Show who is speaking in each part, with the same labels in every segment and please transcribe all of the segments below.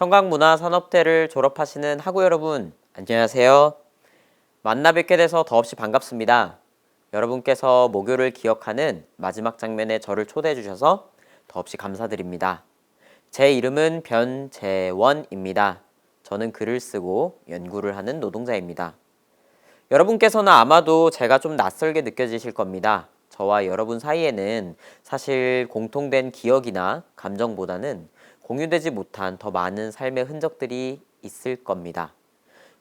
Speaker 1: 청각문화산업대를 졸업하시는 학우 여러분, 안녕하세요. 만나 뵙게 돼서 더없이 반갑습니다. 여러분께서 모교를 기억하는 마지막 장면에 저를 초대해 주셔서 더없이 감사드립니다. 제 이름은 변재원입니다. 저는 글을 쓰고 연구를 하는 노동자입니다. 여러분께서는 아마도 제가 좀 낯설게 느껴지실 겁니다. 저와 여러분 사이에는 사실 공통된 기억이나 감정보다는 공유되지 못한 더 많은 삶의 흔적들이 있을 겁니다.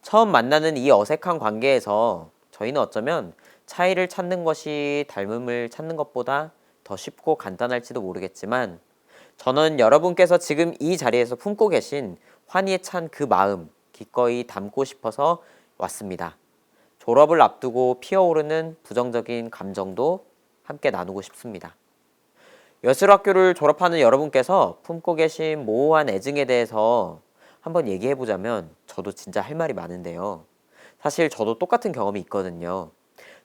Speaker 1: 처음 만나는 이 어색한 관계에서 저희는 어쩌면 차이를 찾는 것이 닮음을 찾는 것보다 더 쉽고 간단할지도 모르겠지만 저는 여러분께서 지금 이 자리에서 품고 계신 환희에 찬 그 마음 기꺼이 담고 싶어서 왔습니다. 졸업을 앞두고 피어오르는 부정적인 감정도 함께 나누고 싶습니다. 예술학교를 졸업하는 여러분께서 품고 계신 모호한 애증에 대해서 한번 얘기해보자면 저도 진짜 할 말이 많은데요. 사실 저도 똑같은 경험이 있거든요.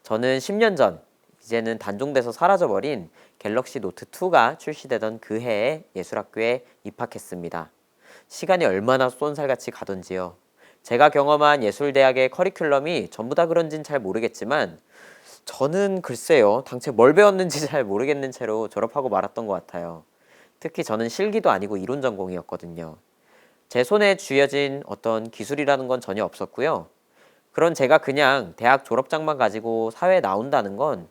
Speaker 1: 저는 10년 전, 이제는 단종돼서 사라져버린 갤럭시 노트2가 출시되던 그 해에 예술학교에 입학했습니다. 시간이 얼마나 쏜살같이 가던지요. 제가 경험한 예술대학의 커리큘럼이 전부 다 그런진 잘 모르겠지만 저는 글쎄요, 당최 뭘 배웠는지 잘 모르겠는 채로 졸업하고 말았던 것 같아요. 특히 저는 실기도 아니고 이론 전공이었거든요. 제 손에 쥐어진 어떤 기술이라는 건 전혀 없었고요. 그런 제가 그냥 대학 졸업장만 가지고 사회에 나온다는 건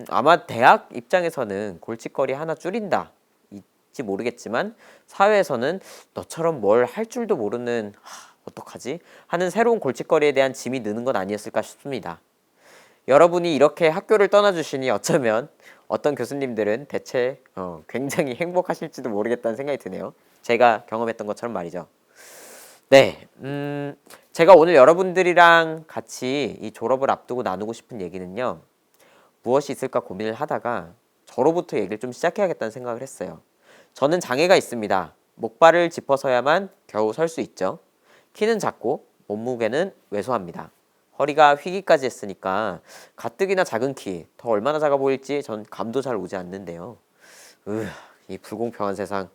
Speaker 1: 아마 대학 입장에서는 골칫거리 하나 줄인다 있지 모르겠지만 사회에서는 너처럼 뭘 할 줄도 모르는 어떡하지? 하는 새로운 골칫거리에 대한 짐이 느는 건 아니었을까 싶습니다. 여러분이 이렇게 학교를 떠나주시니 어쩌면 어떤 교수님들은 대체 굉장히 행복하실지도 모르겠다는 생각이 드네요. 제가 경험했던 것처럼 말이죠. 네, 제가 오늘 여러분들이랑 같이 이 졸업을 앞두고 나누고 싶은 얘기는요. 무엇이 있을까 고민을 하다가 저로부터 얘기를 좀 시작해야겠다는 생각을 했어요. 저는 장애가 있습니다. 목발을 짚어서야만 겨우 설 수 있죠. 키는 작고 몸무게는 왜소합니다. 허리가 휘기까지 했으니까 가뜩이나 작은 키, 더 얼마나 작아 보일지 전 감도 잘 오지 않는데요. 이 불공평한 세상.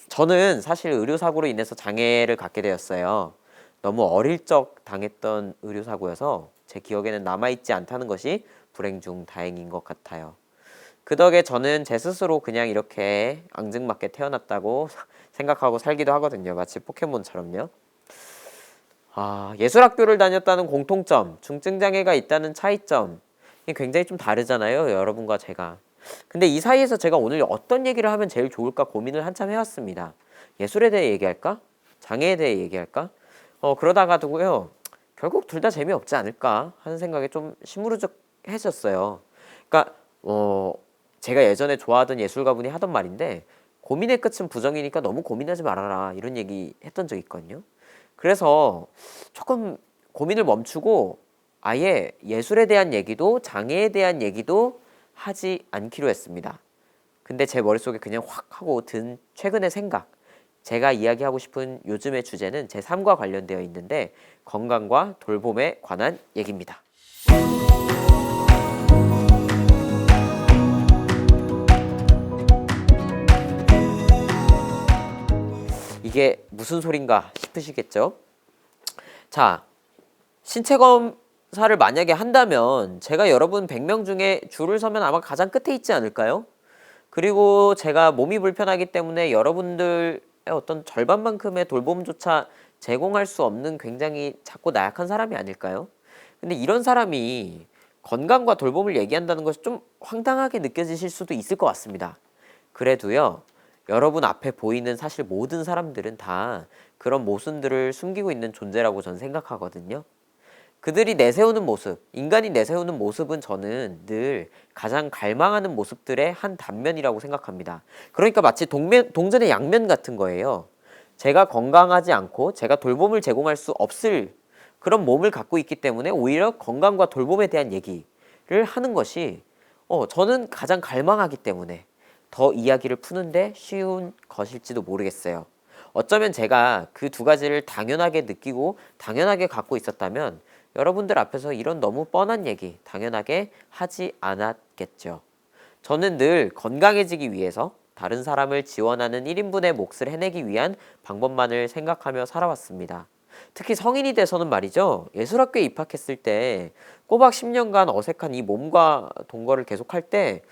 Speaker 1: 저는 사실 의료사고로 인해서 장애를 갖게 되었어요. 너무 어릴 적 당했던 의료사고여서 제 기억에는 남아있지 않다는 것이 불행 중 다행인 것 같아요. 그 덕에 저는 제 스스로 그냥 이렇게 앙증맞게 태어났다고 생각하고 살기도 하거든요. 마치 포켓몬처럼요. 예술학교를 다녔다는 공통점, 중증장애가 있다는 차이점, 이게 굉장히 좀 다르잖아요, 여러분과 제가. 근데 이 사이에서 제가 오늘 어떤 얘기를 하면 제일 좋을까 고민을 한참 해왔습니다. 예술에 대해 얘기할까? 장애에 대해 얘기할까? 그러다가도요, 결국 둘 다 재미없지 않을까 하는 생각에 좀 시무룩해졌어요. 그러니까 제가 예전에 좋아하던 예술가분이 하던 말인데 고민의 끝은 부정이니까 너무 고민하지 말아라 이런 얘기 했던 적이 있거든요. 그래서 조금 고민을 멈추고 아예 예술에 대한 얘기도 장애에 대한 얘기도 하지 않기로 했습니다. 근데 제 머릿속에 그냥 확 하고 든 최근의 생각, 제가 이야기하고 싶은 요즘의 주제는 제 삶과 관련되어 있는데 건강과 돌봄에 관한 얘기입니다. 이게 무슨 소린가 싶으시겠죠? 자, 신체 검사를 만약에 한다면 제가 여러분 100명 중에 줄을 서면 아마 가장 끝에 있지 않을까요? 그리고 제가 몸이 불편하기 때문에 여러분들의 어떤 절반만큼의 돌봄조차 제공할 수 없는 굉장히 작고 나약한 사람이 아닐까요? 근데 이런 사람이 건강과 돌봄을 얘기한다는 것이 좀 황당하게 느껴지실 수도 있을 것 같습니다. 그래도요, 여러분 앞에 보이는 사실 모든 사람들은 다 그런 모순들을 숨기고 있는 존재라고 저는 생각하거든요. 그들이 내세우는 모습, 인간이 내세우는 모습은 저는 늘 가장 갈망하는 모습들의 한 단면이라고 생각합니다. 그러니까 마치 동전의 양면 같은 거예요. 제가 건강하지 않고 제가 돌봄을 제공할 수 없을 그런 몸을 갖고 있기 때문에 오히려 건강과 돌봄에 대한 얘기를 하는 것이 저는 가장 갈망하기 때문에 더 이야기를 푸는데 쉬운 것일지도 모르겠어요. 어쩌면 제가 그 두 가지를 당연하게 느끼고 당연하게 갖고 있었다면 여러분들 앞에서 이런 너무 뻔한 얘기 당연하게 하지 않았겠죠. 저는 늘 건강해지기 위해서 다른 사람을 지원하는 1인분의 몫을 해내기 위한 방법만을 생각하며 살아왔습니다. 특히 성인이 돼서는 말이죠. 예술학교에 입학했을 때 꼬박 10년간 어색한 이 몸과 동거를 계속할 때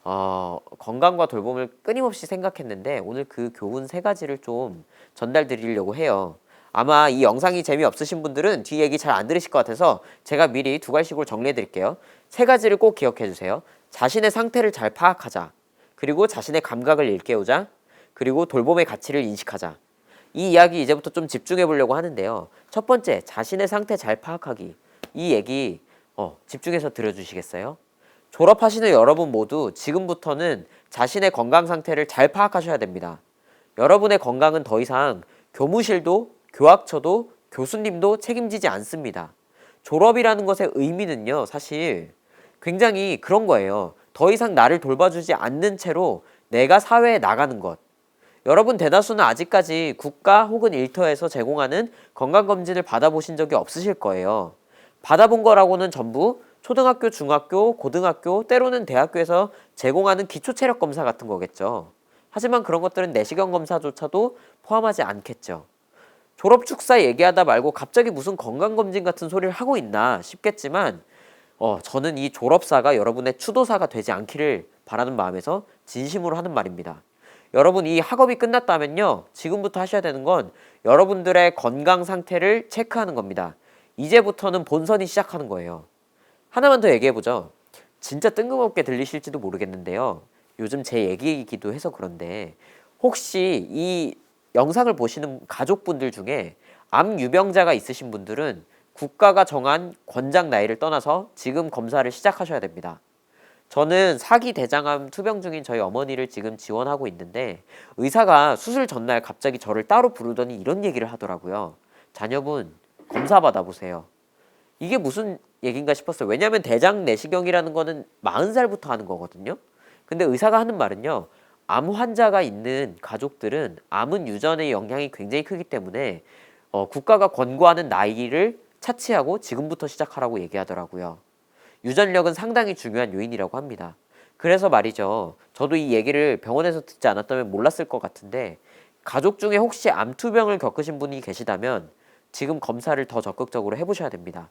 Speaker 1: 건강과 돌봄을 끊임없이 생각했는데 오늘 그 교훈 세 가지를 좀 전달 드리려고 해요. 아마 이 영상이 재미없으신 분들은 뒤 얘기 잘 안 들으실 것 같아서 제가 미리 두 가지씩으로 정리해 드릴게요. 세 가지를 꼭 기억해 주세요. 자신의 상태를 잘 파악하자. 그리고 자신의 감각을 일깨우자. 그리고 돌봄의 가치를 인식하자. 이 이야기 이제부터 좀 집중해 보려고 하는데요. 첫 번째, 자신의 상태 잘 파악하기. 이 얘기 집중해서 들어주시겠어요? 졸업하시는 여러분 모두 지금부터는 자신의 건강 상태를 잘 파악하셔야 됩니다. 여러분의 건강은 더 이상 교무실도 교학처도 교수님도 책임지지 않습니다. 졸업이라는 것의 의미는요, 사실 굉장히 그런 거예요. 더 이상 나를 돌봐주지 않는 채로 내가 사회에 나가는 것. 여러분 대다수는 아직까지 국가 혹은 일터에서 제공하는 건강검진을 받아보신 적이 없으실 거예요. 받아본 거라고는 전부 초등학교, 중학교, 고등학교, 때로는 대학교에서 제공하는 기초체력 검사 같은 거겠죠. 하지만 그런 것들은 내시경 검사조차도 포함하지 않겠죠. 졸업 축사 얘기하다 말고 갑자기 무슨 건강검진 같은 소리를 하고 있나 싶겠지만 저는 이 졸업사가 여러분의 추도사가 되지 않기를 바라는 마음에서 진심으로 하는 말입니다. 여러분 이 학업이 끝났다면요. 지금부터 하셔야 되는 건 여러분들의 건강 상태를 체크하는 겁니다. 이제부터는 본선이 시작하는 거예요. 하나만 더 얘기해보죠. 진짜 뜬금없게 들리실지도 모르겠는데요. 요즘 제 얘기이기도 해서 그런데 혹시 이 영상을 보시는 가족분들 중에 암 유병자가 있으신 분들은 국가가 정한 권장 나이를 떠나서 지금 검사를 시작하셔야 됩니다. 저는 사기 대장암 투병 중인 저희 어머니를 지금 지원하고 있는데 의사가 수술 전날 갑자기 저를 따로 부르더니 이런 얘기를 하더라고요. 자녀분 검사 받아보세요. 이게 무슨 얘기인가 싶었어요. 왜냐하면 대장 내시경이라는 거는 40살부터 하는 거거든요. 근데 의사가 하는 말은요. 암 환자가 있는 가족들은 암은 유전의 영향이 굉장히 크기 때문에 국가가 권고하는 나이를 차치하고 지금부터 시작하라고 얘기하더라고요. 유전력은 상당히 중요한 요인이라고 합니다. 그래서 말이죠. 저도 이 얘기를 병원에서 듣지 않았다면 몰랐을 것 같은데 가족 중에 혹시 암투병을 겪으신 분이 계시다면 지금 검사를 더 적극적으로 해보셔야 됩니다.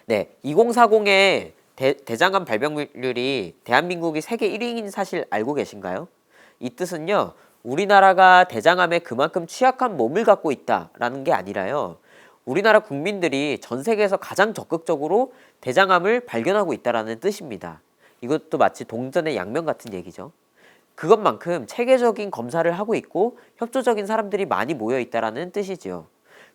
Speaker 1: 네, 2040의 대장암 발병률이 대한민국이 세계 1위인 사실 알고 계신가요? 이 뜻은요. 우리나라가 대장암에 그만큼 취약한 몸을 갖고 있다라는 게 아니라요. 우리나라 국민들이 전 세계에서 가장 적극적으로 대장암을 발견하고 있다는 뜻입니다. 이것도 마치 동전의 양면 같은 얘기죠. 그것만큼 체계적인 검사를 하고 있고 협조적인 사람들이 많이 모여 있다는 뜻이지요.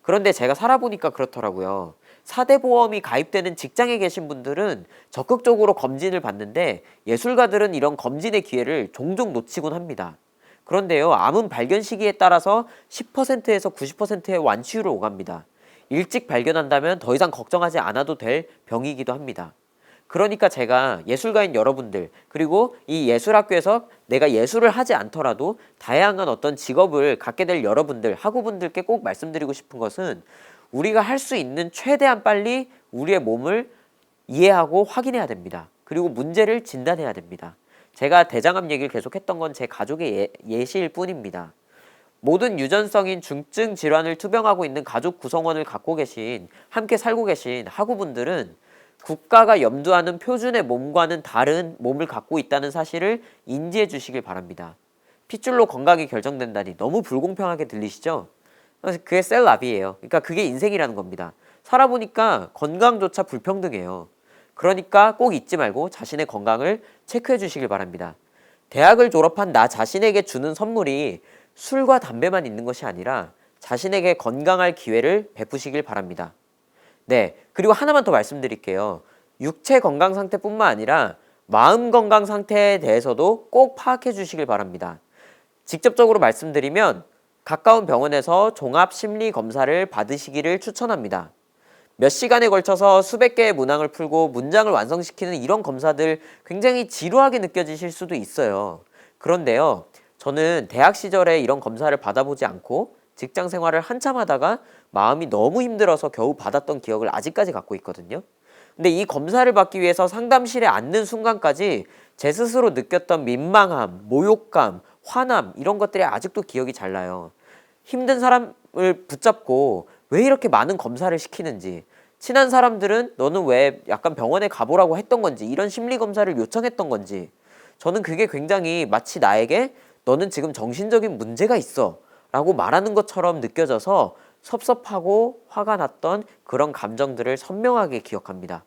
Speaker 1: 그런데 제가 살아보니까 그렇더라고요. 4대 보험이 가입되는 직장에 계신 분들은 적극적으로 검진을 받는데 예술가들은 이런 검진의 기회를 종종 놓치곤 합니다. 그런데요, 암은 발견 시기에 따라서 10%에서 90%의 완치율을 오갑니다. 일찍 발견한다면 더 이상 걱정하지 않아도 될 병이기도 합니다. 그러니까 제가 예술가인 여러분들 그리고 이 예술학교에서 내가 예술을 하지 않더라도 다양한 어떤 직업을 갖게 될 여러분들 학우분들께 꼭 말씀드리고 싶은 것은 우리가 할 수 있는 최대한 빨리 우리의 몸을 이해하고 확인해야 됩니다. 그리고 문제를 진단해야 됩니다. 제가 대장암 얘기를 계속했던 건 제 가족의 예시일 뿐입니다. 모든 유전성인 중증 질환을 투병하고 있는 가족 구성원을 갖고 계신 함께 살고 계신 학우분들은 국가가 염두하는 표준의 몸과는 다른 몸을 갖고 있다는 사실을 인지해 주시길 바랍니다. 핏줄로 건강이 결정된다니 너무 불공평하게 들리시죠? 그게 셀라비예요. 그러니까 그게 인생이라는 겁니다. 살아보니까 건강조차 불평등해요. 그러니까 꼭 잊지 말고 자신의 건강을 체크해 주시길 바랍니다. 대학을 졸업한 나 자신에게 주는 선물이 술과 담배만 있는 것이 아니라 자신에게 건강할 기회를 베푸시길 바랍니다. 네, 그리고 하나만 더 말씀드릴게요. 육체 건강 상태뿐만 아니라 마음 건강 상태에 대해서도 꼭 파악해 주시길 바랍니다. 직접적으로 말씀드리면 가까운 병원에서 종합 심리 검사를 받으시기를 추천합니다. 몇 시간에 걸쳐서 수백 개의 문항을 풀고 문장을 완성시키는 이런 검사들 굉장히 지루하게 느껴지실 수도 있어요. 그런데요, 저는 대학 시절에 이런 검사를 받아보지 않고 직장 생활을 한참 하다가 마음이 너무 힘들어서 겨우 받았던 기억을 아직까지 갖고 있거든요. 근데 이 검사를 받기 위해서 상담실에 앉는 순간까지 제 스스로 느꼈던 민망함, 모욕감, 화남 이런 것들이 아직도 기억이 잘 나요. 힘든 사람을 붙잡고 왜 이렇게 많은 검사를 시키는지, 친한 사람들은 너는 왜 약간 병원에 가보라고 했던 건지, 이런 심리 검사를 요청했던 건지, 저는 그게 굉장히 마치 나에게 너는 지금 정신적인 문제가 있어 라고 말하는 것처럼 느껴져서 섭섭하고 화가 났던 그런 감정들을 선명하게 기억합니다.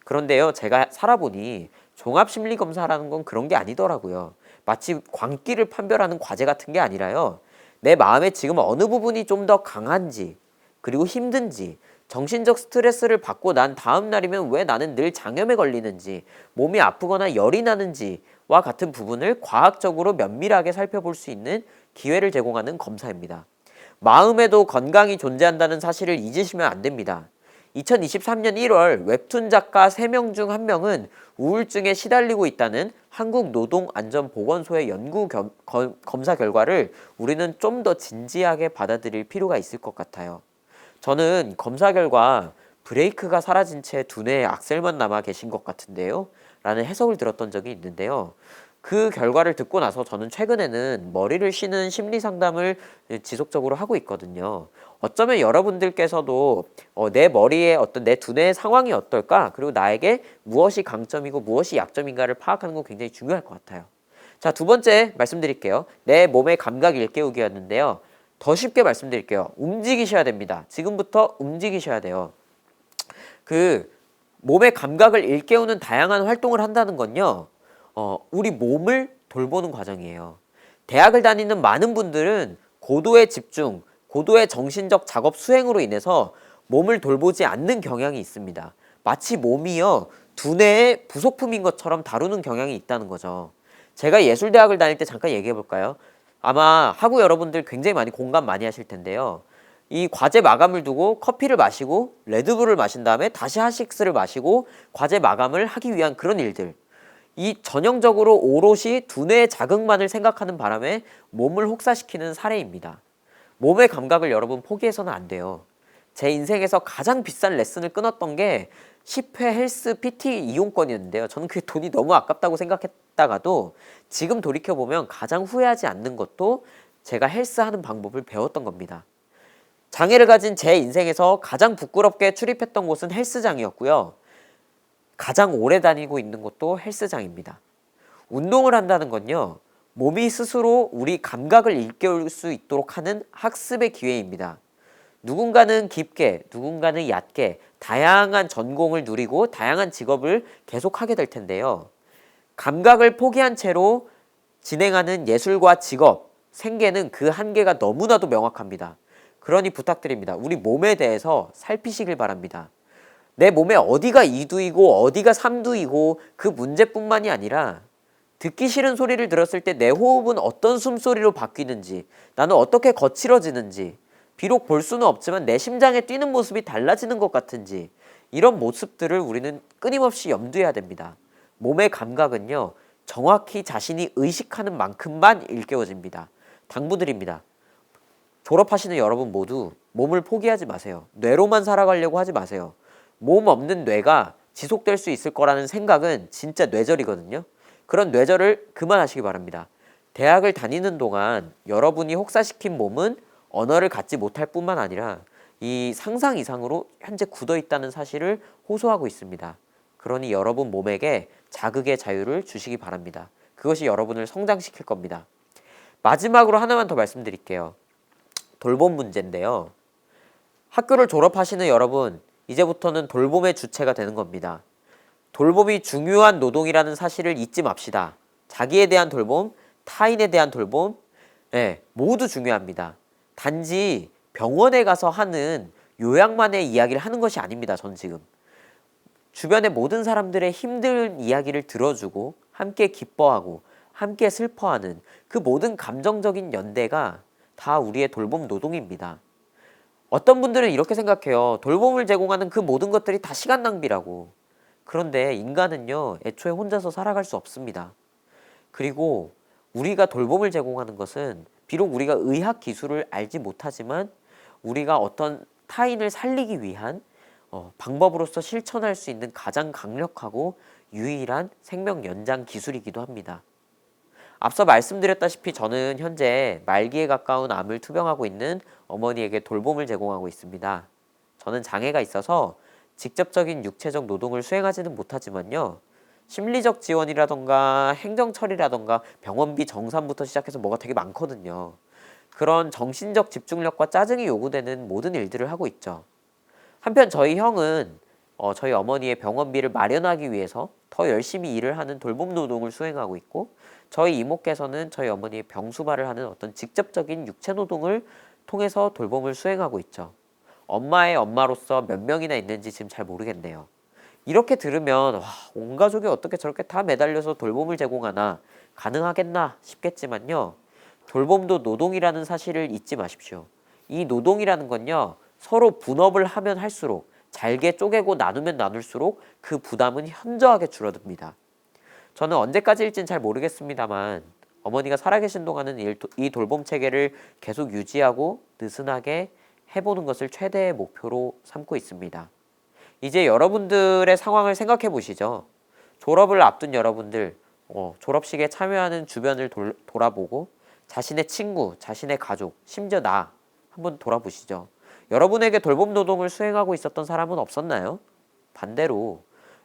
Speaker 1: 그런데요, 제가 살아보니 종합심리검사라는 건 그런 게 아니더라고요. 마치 광기를 판별하는 과제 같은 게 아니라요, 내 마음에 지금 어느 부분이 좀 더 강한지, 그리고 힘든지, 정신적 스트레스를 받고 난 다음 날이면 왜 나는 늘 장염에 걸리는지, 몸이 아프거나 열이 나는지와 같은 부분을 과학적으로 면밀하게 살펴볼 수 있는 기회를 제공하는 검사입니다. 마음에도 건강이 존재한다는 사실을 잊으시면 안 됩니다. 2023년 1월 웹툰 작가 3명 중 1명은 우울증에 시달리고 있다는 한국노동안전보건소의 연구 검사 결과를 우리는 좀 더 진지하게 받아들일 필요가 있을 것 같아요. 저는 검사 결과 브레이크가 사라진 채 두뇌에 악셀만 남아 계신 것 같은데요, 라는 해석을 들었던 적이 있는데요. 그 결과를 듣고 나서 저는 최근에는 머리를 쉬는 심리 상담을 지속적으로 하고 있거든요. 어쩌면 여러분들께서도 내 머리에 어떤 내 두뇌의 상황이 어떨까? 그리고 나에게 무엇이 강점이고 무엇이 약점인가를 파악하는 건 굉장히 중요할 것 같아요. 자, 두 번째 말씀드릴게요. 내 몸의 감각 일깨우기였는데요. 더 쉽게 말씀드릴게요. 움직이셔야 됩니다. 지금부터 움직이셔야 돼요. 그 몸의 감각을 일깨우는 다양한 활동을 한다는 건요, 우리 몸을 돌보는 과정이에요. 대학을 다니는 많은 분들은 고도의 집중, 고도의 정신적 작업 수행으로 인해서 몸을 돌보지 않는 경향이 있습니다. 마치 몸이요, 두뇌의 부속품인 것처럼 다루는 경향이 있다는 거죠. 제가 예술대학을 다닐 때 잠깐 얘기해 볼까요? 아마 학우 여러분들 굉장히 많이 공감 많이 하실 텐데요. 이 과제 마감을 두고 커피를 마시고 레드불을 마신 다음에 다시 핫식스를 마시고 과제 마감을 하기 위한 그런 일들. 이 전형적으로 오롯이 두뇌의 자극만을 생각하는 바람에 몸을 혹사시키는 사례입니다. 몸의 감각을 여러분 포기해서는 안 돼요. 제 인생에서 가장 비싼 레슨을 끊었던 게 10회 헬스 PT 이용권이었는데요. 저는 그게 돈이 너무 아깝다고 생각했다가도 지금 돌이켜보면 가장 후회하지 않는 것도 제가 헬스하는 방법을 배웠던 겁니다. 장애를 가진 제 인생에서 가장 부끄럽게 출입했던 곳은 헬스장이었고요. 가장 오래 다니고 있는 곳도 헬스장입니다. 운동을 한다는 건요, 몸이 스스로 우리 감각을 일깨울 수 있도록 하는 학습의 기회입니다. 누군가는 깊게, 누군가는 얕게 다양한 전공을 누리고 다양한 직업을 계속하게 될 텐데요. 감각을 포기한 채로 진행하는 예술과 직업, 생계는 그 한계가 너무나도 명확합니다. 그러니 부탁드립니다. 우리 몸에 대해서 살피시길 바랍니다. 내 몸에 어디가 이두이고 어디가 삼두이고 그 문제뿐만이 아니라 듣기 싫은 소리를 들었을 때 내 호흡은 어떤 숨소리로 바뀌는지, 나는 어떻게 거칠어지는지, 비록 볼 수는 없지만 내 심장에 뛰는 모습이 달라지는 것 같은지, 이런 모습들을 우리는 끊임없이 염두해야 됩니다. 몸의 감각은요, 정확히 자신이 의식하는 만큼만 일깨워집니다. 당부드립니다. 졸업하시는 여러분 모두 몸을 포기하지 마세요. 뇌로만 살아가려고 하지 마세요. 몸 없는 뇌가 지속될 수 있을 거라는 생각은 진짜 뇌절이거든요. 그런 뇌절을 그만하시기 바랍니다. 대학을 다니는 동안 여러분이 혹사시킨 몸은 언어를 갖지 못할 뿐만 아니라 이 상상 이상으로 현재 굳어 있다는 사실을 호소하고 있습니다. 그러니 여러분 몸에게 자극의 자유를 주시기 바랍니다. 그것이 여러분을 성장시킬 겁니다. 마지막으로 하나만 더 말씀드릴게요. 돌봄 문제인데요. 학교를 졸업하시는 여러분, 이제부터는 돌봄의 주체가 되는 겁니다. 돌봄이 중요한 노동이라는 사실을 잊지 맙시다. 자기에 대한 돌봄, 타인에 대한 돌봄, 모두 중요합니다. 단지 병원에 가서 하는 요양만의 이야기를 하는 것이 아닙니다. 전 지금 주변의 모든 사람들의 힘든 이야기를 들어주고 함께 기뻐하고 함께 슬퍼하는 그 모든 감정적인 연대가 다 우리의 돌봄 노동입니다. 어떤 분들은 이렇게 생각해요. 돌봄을 제공하는 그 모든 것들이 다 시간 낭비라고. 그런데 인간은요, 애초에 혼자서 살아갈 수 없습니다. 그리고 우리가 돌봄을 제공하는 것은 비록 우리가 의학 기술을 알지 못하지만 우리가 어떤 타인을 살리기 위한 방법으로서 실천할 수 있는 가장 강력하고 유일한 생명 연장 기술이기도 합니다. 앞서 말씀드렸다시피 저는 현재 말기에 가까운 암을 투병하고 있는 어머니에게 돌봄을 제공하고 있습니다. 저는 장애가 있어서 직접적인 육체적 노동을 수행하지는 못하지만요. 심리적 지원이라던가 행정 처리라던가 병원비 정산부터 시작해서 뭐가 되게 많거든요. 그런 정신적 집중력과 짜증이 요구되는 모든 일들을 하고 있죠. 한편 저희 형은 저희 어머니의 병원비를 마련하기 위해서 더 열심히 일을 하는 돌봄 노동을 수행하고 있고, 저희 이모께서는 저희 어머니의 병수발을 하는 어떤 직접적인 육체 노동을 통해서 돌봄을 수행하고 있죠. 엄마의 엄마로서 몇 명이나 있는지 지금 잘 모르겠네요. 이렇게 들으면 와, 온 가족이 어떻게 저렇게 다 매달려서 돌봄을 제공하나, 가능하겠나 싶겠지만요. 돌봄도 노동이라는 사실을 잊지 마십시오. 이 노동이라는 건요, 서로 분업을 하면 할수록, 잘게 쪼개고 나누면 나눌수록 그 부담은 현저하게 줄어듭니다. 저는 언제까지일진 잘 모르겠습니다만 어머니가 살아계신 동안은 이 돌봄 체계를 계속 유지하고 느슨하게 해보는 것을 최대의 목표로 삼고 있습니다. 이제 여러분들의 상황을 생각해 보시죠. 졸업을 앞둔 여러분들, 졸업식에 참여하는 주변을 돌아보고 자신의 친구, 자신의 가족, 심지어 나 한번 돌아보시죠. 여러분에게 돌봄 노동을 수행하고 있었던 사람은 없었나요? 반대로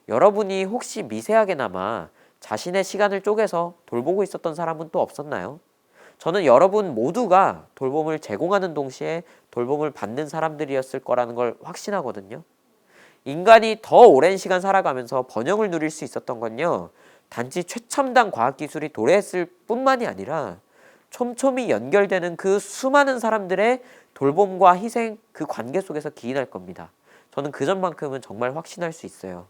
Speaker 1: 여러분이 혹시 미세하게나마 자신의 시간을 쪼개서 돌보고 있었던 사람은 또 없었나요? 저는 여러분 모두가 돌봄을 제공하는 동시에 돌봄을 받는 사람들이었을 거라는 걸 확신하거든요. 인간이 더 오랜 시간 살아가면서 번영을 누릴 수 있었던 건요, 단지 최첨단 과학기술이 도래했을 뿐만이 아니라 촘촘히 연결되는 그 수많은 사람들의 돌봄과 희생, 그 관계 속에서 기인할 겁니다. 저는 그 점만큼은 정말 확신할 수 있어요.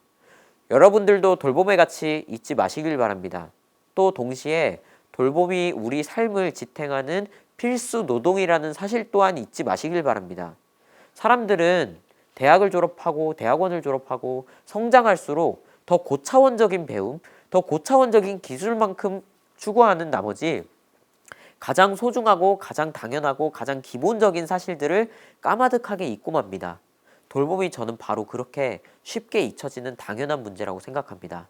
Speaker 1: 여러분들도 돌봄의 가치 잊지 마시길 바랍니다. 또 동시에 돌봄이 우리 삶을 지탱하는 필수 노동이라는 사실 또한 잊지 마시길 바랍니다. 사람들은 대학을 졸업하고 대학원을 졸업하고 성장할수록 더 고차원적인 배움, 더 고차원적인 기술만큼 추구하는 나머지 가장 소중하고 가장 당연하고 가장 기본적인 사실들을 까마득하게 잊고 맙니다. 돌봄이 저는 바로 그렇게 쉽게 잊혀지는 당연한 문제라고 생각합니다.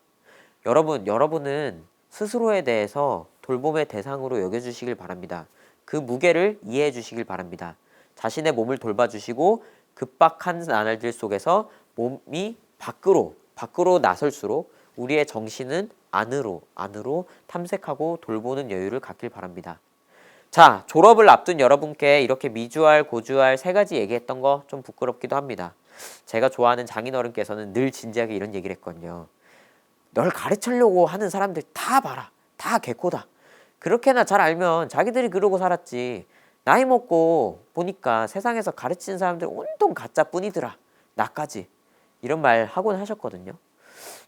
Speaker 1: 여러분은 스스로에 대해서 돌봄의 대상으로 여겨주시길 바랍니다. 그 무게를 이해해 주시길 바랍니다. 자신의 몸을 돌봐주시고 급박한 나날들 속에서 몸이 밖으로 나설수록 우리의 정신은 안으로 탐색하고 돌보는 여유를 갖길 바랍니다. 자, 졸업을 앞둔 여러분께 이렇게 미주알, 고주알 세 가지 얘기했던 거 좀 부끄럽기도 합니다. 제가 좋아하는 장인어른께서는 늘 진지하게 이런 얘기를 했거든요. 널 가르치려고 하는 사람들 다 봐라. 다 개코다. 그렇게나 잘 알면 자기들이 그러고 살았지. 나이 먹고 보니까 세상에서 가르치는 사람들 온통 가짜뿐이더라. 나까지. 이런 말 하곤 하셨거든요.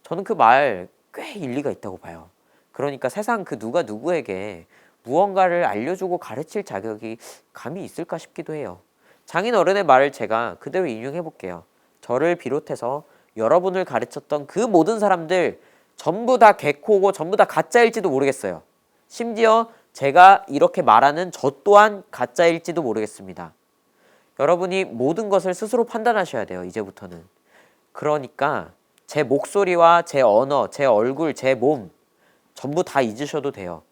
Speaker 1: 저는 그 말 꽤 일리가 있다고 봐요. 그러니까 세상 그 누가 누구에게 무언가를 알려주고 가르칠 자격이 감히 있을까 싶기도 해요. 장인어른의 말을 제가 그대로 인용해 볼게요. 저를 비롯해서 여러분을 가르쳤던 그 모든 사람들 전부 다 개코고 전부 다 가짜일지도 모르겠어요. 심지어 제가 이렇게 말하는 저 또한 가짜일지도 모르겠습니다. 여러분이 모든 것을 스스로 판단하셔야 돼요. 이제부터는. 그러니까 제 목소리와 제 언어, 제 얼굴, 제 몸 전부 다 잊으셔도 돼요.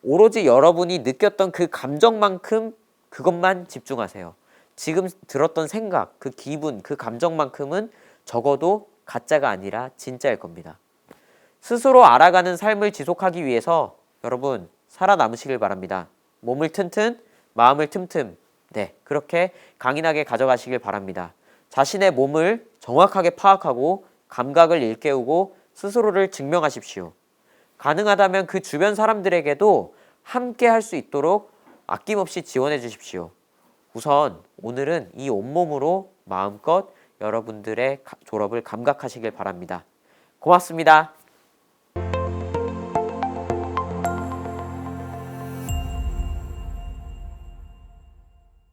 Speaker 1: 오로지 여러분이 느꼈던 그 감정만큼 그것만 집중하세요. 지금 들었던 생각, 그 기분, 그 감정만큼은 적어도 가짜가 아니라 진짜일 겁니다. 스스로 알아가는 삶을 지속하기 위해서 여러분 살아남으시길 바랍니다. 몸을 튼튼, 마음을 틈틈, 네, 그렇게 강인하게 가져가시길 바랍니다. 자신의 몸을 정확하게 파악하고 감각을 일깨우고 스스로를 증명하십시오. 가능하다면 그 주변 사람들에게도 함께 할 수 있도록 아낌없이 지원해 주십시오. 우선 오늘은 이 온몸으로 마음껏 여러분들의 졸업을 감각하시길 바랍니다. 고맙습니다.